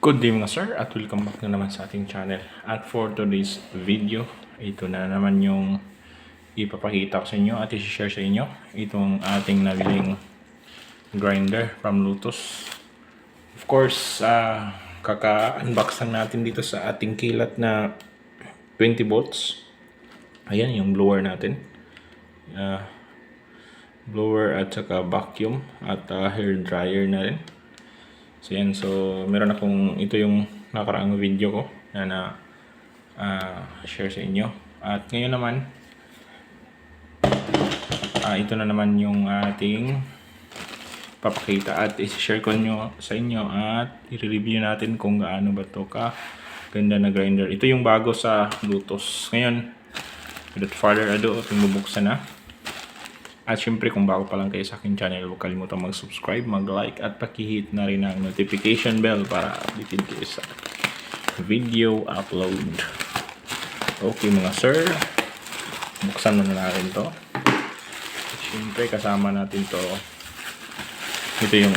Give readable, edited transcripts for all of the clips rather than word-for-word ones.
Good day mga sir at welcome back na naman sa ating channel. At for today's video, ito na naman yung ipapakita ko sa inyo at i-share sa inyo. Itong ating nabiling grinder from Lotus. Of course, kaka-unbox lang natin dito sa ating kilat na 20 volts. Ayan yung blower natin. Blower at saka vacuum at hair dryer na rin. So yan, so meron akong, ito yung nakaraang video ko na share sa inyo. At ngayon naman, ito na naman yung ating papakita at i-share ko sa inyo at i-review natin kung gaano ba ito ka ganda na grinder. Ito yung bago sa Lotus. Ngayon, without further ado, ating bubuksan na. At syempre kung bago pa lang kayo sa aking channel, huwag kalimutan mag-subscribe, mag-like at pakihit na rin ang notification bell para updated kayo sa video upload. Okay mga sir, buksan na natin to. Syempre kasama natin to. Ito yung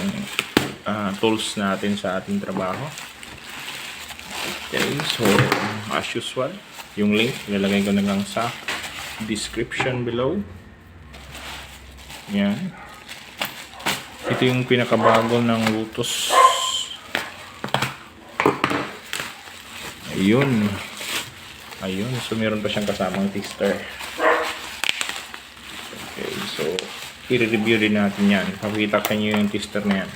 tools natin sa ating trabaho. Okay, so as usual, yung link ilalagay ko na lang sa description below. Yan. Ito yung pinakabago ng Lotus. Ayun. Ayun. So, meron pa siyang kasamang tester. Okay. So, i-review din natin yan. Pakita kanyo yung tester na yan.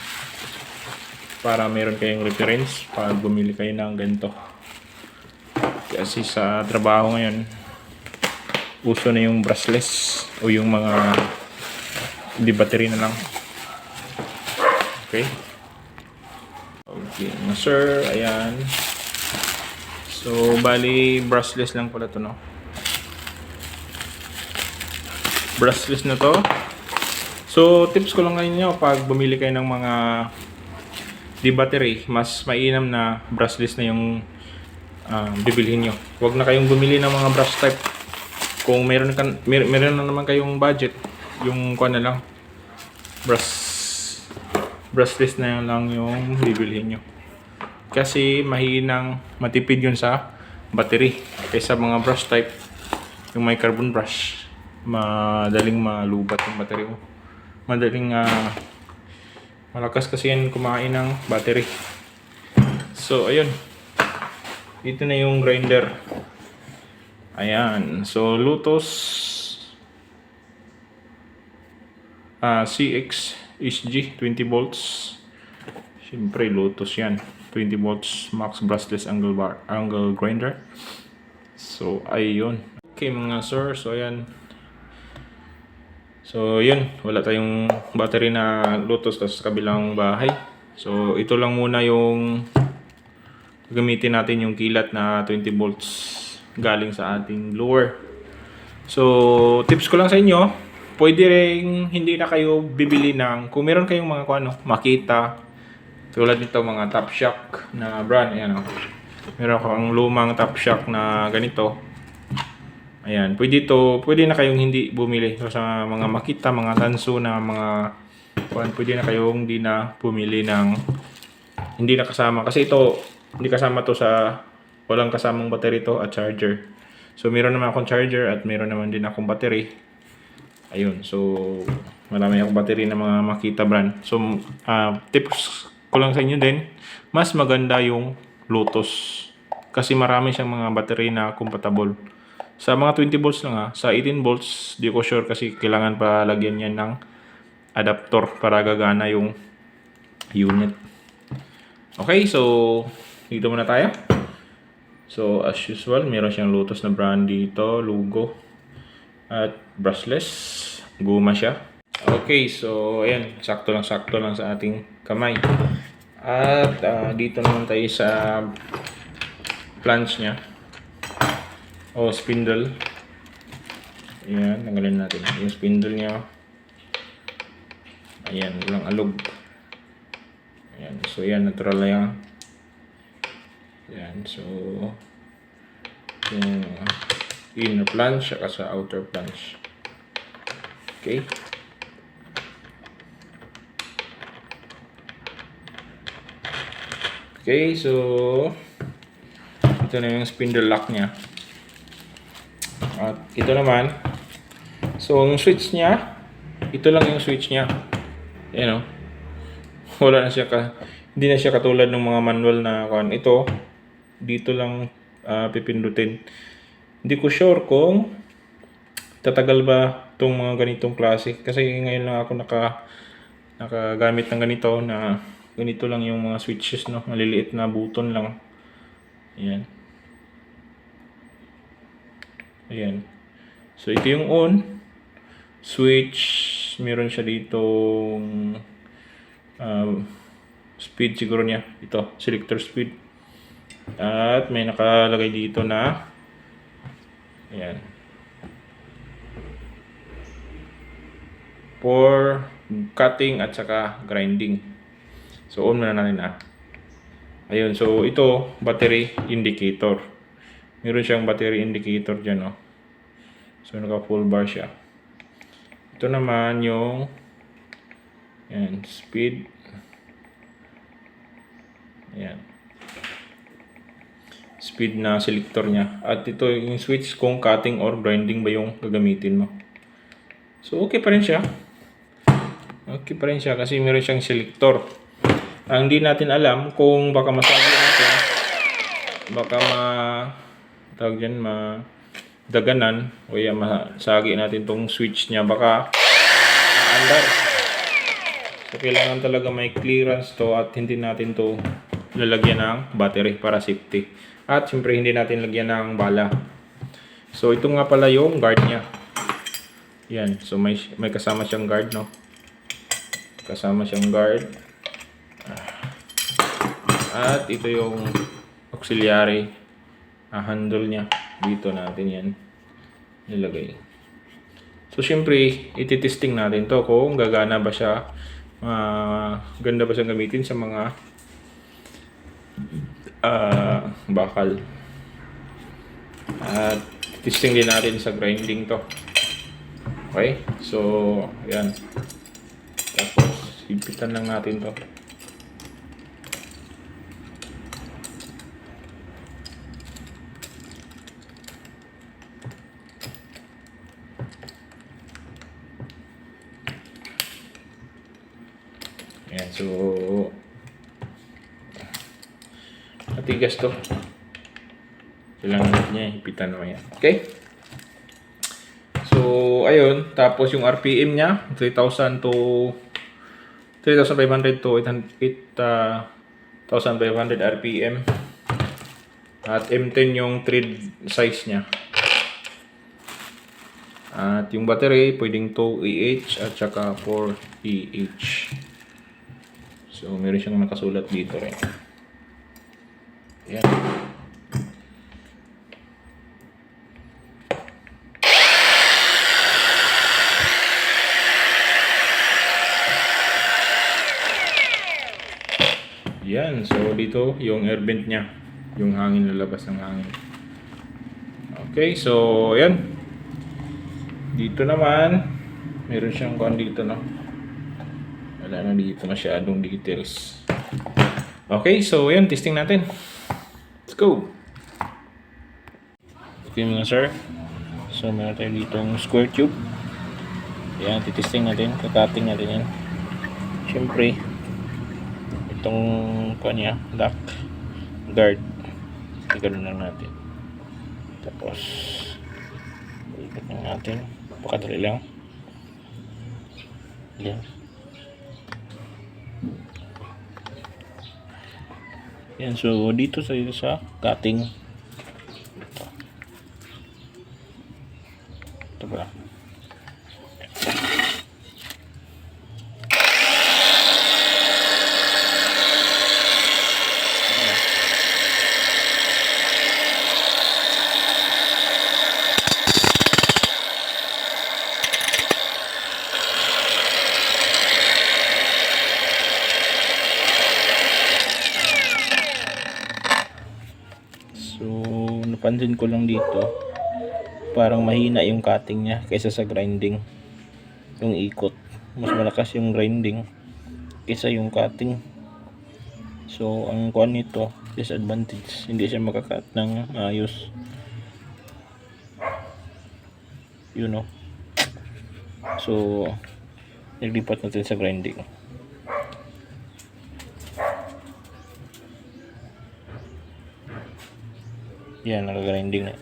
Para meron kayong reference pag bumili kayo ng ganito. Kasi sa trabaho ngayon, uso na yung brushless o yung mga hindi battery na lang. Okay. Okay, sir, ayan. So, bali brushless lang pala to, no? Brushless na to. So, tips ko lang ngayon pag bumili kayo ng mga di battery, mas mainam na brushless na yung bibilhin nyo. Huwag na kayong bumili ng mga brush type. Kung meron na naman kayong budget, yung kuha na lang brushless na lang yung bibilhin nyo kasi mahinang matipid yun sa battery kaysa mga brush type. Yung may carbon brush, madaling malubat yung battery mo, madaling malakas kasi yan kumain ng battery. So ayun, ito na yung grinder. Ayan, so Lotus CX SG 20 volts. Siyempre Lotus yan. 20 volts max brushless angle grinder. So ayun. Okay mga sir, so ayan. So yun, wala tayong battery na Lotus sa kabilang bahay. So ito lang muna yung gamitin natin, yung kilat na 20 volts galing sa ating blower. So tips ko lang sa inyo, pwede rin hindi na kayo bibili ng, kung meron kayong mga Makita, tulad nito mga Top Shock na brand. Ayan, meron kang lumang Top Shock na ganito. Ayan, pwede na kayong hindi bumili. So, sa mga Makita, mga Tanso na mga pwede na kayong hindi na bumili ng hindi na kasama. Kasi ito, hindi kasama to sa, walang kasamang battery to at charger. So, meron naman akong charger at meron naman din akong battery. Ayun, so marami akong battery na mga Makita brand. So tips ko lang sa inyo din, mas maganda yung Lotus kasi marami siyang mga battery na compatible. Sa mga 20 volts lang sa 18 volts di ko sure kasi kailangan pa lagyan yan ng adapter para gagana yung unit. Okay, so dito muna tayo. So as usual, meron siyang Lotus na brand dito, logo. At brushless, guma siya. Okay, so ayan, sakto lang sa ating kamay. At dito naman tayo sa flange niya o spindle. Ayan, tanggalin natin yung spindle niya. Ayan, walang alog. Ayan, so ayan, natural na yan. Ayan, so yung inner flange at sa outer flange. Okay. Okay, so ito na yung spindle lock niya. At ito naman, so ang switch niya, ito lang yung switch niya. Ayan o. Wala na siya hindi na siya katulad ng mga manual na kan. Ito, dito lang pipindutin. Hindi ko sure kung tatagal ba itong mga ganitong klase. Kasi ngayon lang ako nakagamit ng ganito na ganito lang yung mga switches, no? Maliliit na button lang. Ayan. Ayan. So ito yung on. Switch. Meron siya ditong speed siguro niya. Ito, selector speed. At may nakalagay dito na ayan. For cutting at saka grinding. So on muna natin Ayun, so ito battery indicator. Meron siyang battery indicator dyan, So naka full bar siya. Ito naman yung ayan, speed. Ayan. Speed na selector niya. At ito yung switch kung cutting or grinding ba yung gagamitin mo. So okay pa rin siya. Okay pa rin siya kasi meron siyang selector. Ang hindi natin alam kung baka masagi natin, baka madaganan o masagi natin tong switch niya, baka maandar. So kailangan talaga may clearance to at hindi natin to lalagyan ng battery para safety. At siyempre hindi natin lagyan ng bala. So ito nga pala yung guard niya. Yan, so may kasama siyang guard, no? Kasama siyang guard. At ito yung auxiliary handle niya. Dito natin yan nilagay. So syempre ititesting natin to kung gagana ba siya, ganda ba siyang gamitin sa mga bakal. At testing din natin sa grinding to. Okay, so yan. Tapos higpitan lang natin to. Ayan, so matigas to. Kailangan niya hipitan naman yan. Okay? So, ayun. Tapos yung RPM niya, 3,000 to 3,500 to 8,500 RPM. At M10 yung thread size niya. At yung battery, pwedeng 2 Ah at saka 4 Ah. So, meron siyang nakasulat dito rin. Yan. Yan. So, dito yung air vent niya. Yung hangin, lalabas ng hangin. Okay. So, yan. Dito naman, meron siyang kuhan dito, no? Wala na dito masyadong details. Okay, so yan, testing natin. Let's go! Okay mga sir. So meron tayo ditong square tube. Yan, titesting natin. Kakating natin yan. Siyempre, itong kanya, lock, guard. Ganun lang natin. Tapos, ikot lang natin. Pakadali lang. Yan. Yan, so dito sa cutting. Ito ba? So, napansin ko lang dito, parang mahina yung cutting niya kaysa sa grinding. Yung ikot, mas malakas yung grinding kaysa yung cutting. So ang kuan nito, disadvantage, hindi siya makakat ng ayos. You know. So naglipat natin sa grinding. Yan, nag-grinding na.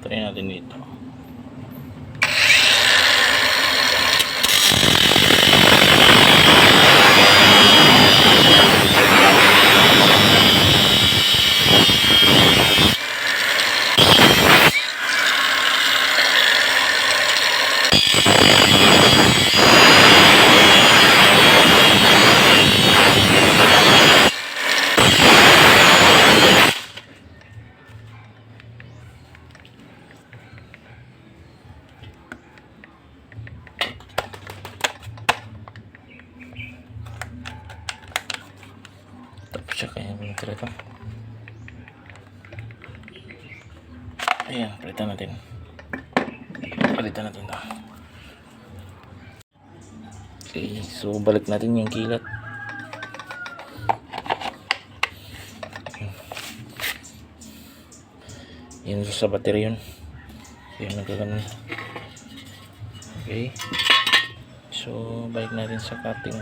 Try natin dito. Tapos siya kaya yung ito. Ayan, palitan natin. Palitan natin ito. Okay, so balik natin yung kilat. Yan sa battery yun. Yan, nagkaganon. Okay. So, balik natin sa cutting.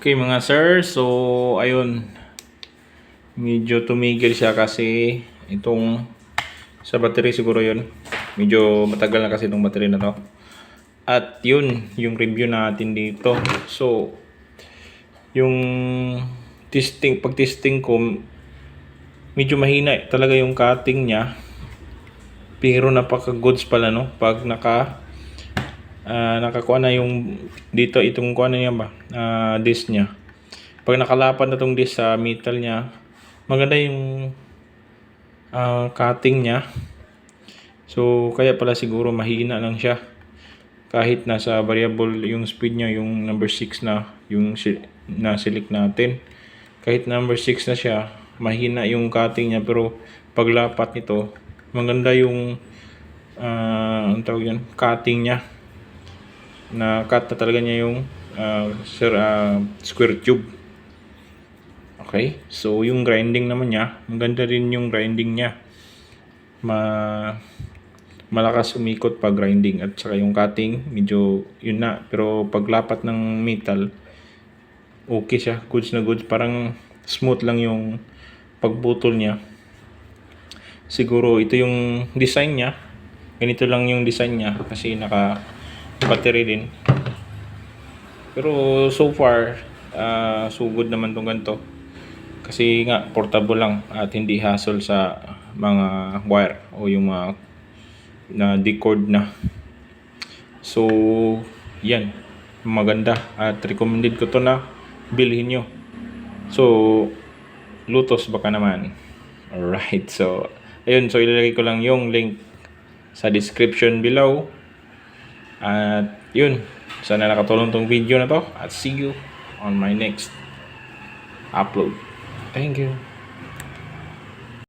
Okay mga sir, so ayun, medyo tumigil siya kasi itong sa battery siguro yun, medyo matagal na kasi itong battery na to. At yun, yung review natin dito. So yung pag-testing ko, medyo mahina talaga yung cutting niya, pero napaka-goods pala no, pag nakakuha na yung dito itong kuha na niya ba, disc niya. Pag nakalapat na tong disc sa metal niya, maganda yung cutting niya. So kaya pala siguro mahina lang siya kahit nasa variable yung speed niya, yung number 6 na yung na-select natin. Kahit number 6 na siya, mahina yung cutting niya, pero paglapat nito maganda yung ang tawag yan, cutting niya. Na cut na talaga niya yung square tube. Okay, so yung grinding naman niya, maganda rin yung grinding niya. Malakas umikot pag grinding, at saka yung cutting medyo yun na, pero paglapat ng metal okay siya, goods na goods, parang smooth lang yung pagputol niya. Siguro ito yung design niya, ganito lang yung design niya kasi naka battery din, pero so far so good naman tong ganito. Kasi nga, portable lang at hindi hassle sa mga wire o yung mga na decord na. So, yan. Maganda at recommended ko to na bilhin nyo. So, Lutos baka naman. Alright, so, ayun. So, ilalagay ko lang yung link sa description below. At yun. Sana nakatulong tong video na to. At see you on my next upload. Thank you.